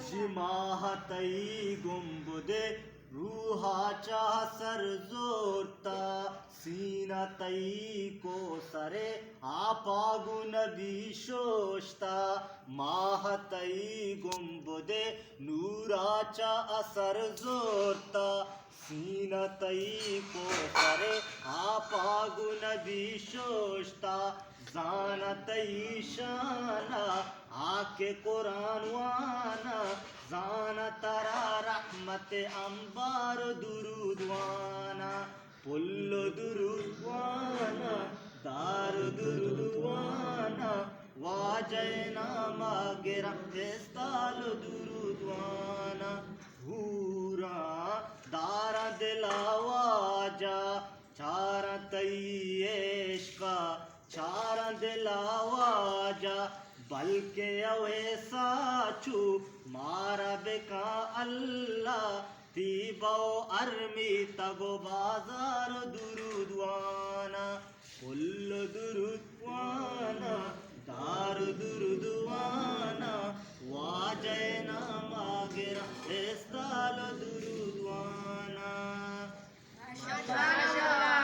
जिमाहतई गुंबुदे रूहाचा sir जोरता सीनतई को सरे आपागु नबी शोषता माहतई गुंबुदे नूराचा असर जोरता सीनतई को सरे आपागु नबी शोषता जानतई शाना आके कुरान वाना जाना तरा रहमत अंबार दुरुदवाना पुल्लो दुरुदवाना दार दुरुदवाना वाजैना मागिरा फेस्ताल दुरुदवाना हूरा दारा दिलावाजा चारा तईश्का चारा दिलावाजा बल्कि अवैसा छू मारा बेका अल्लाह तीबो अरमी तगो बाजार दुरुदवाना कुल्ल दुरुदवाना दार दुरुदवाना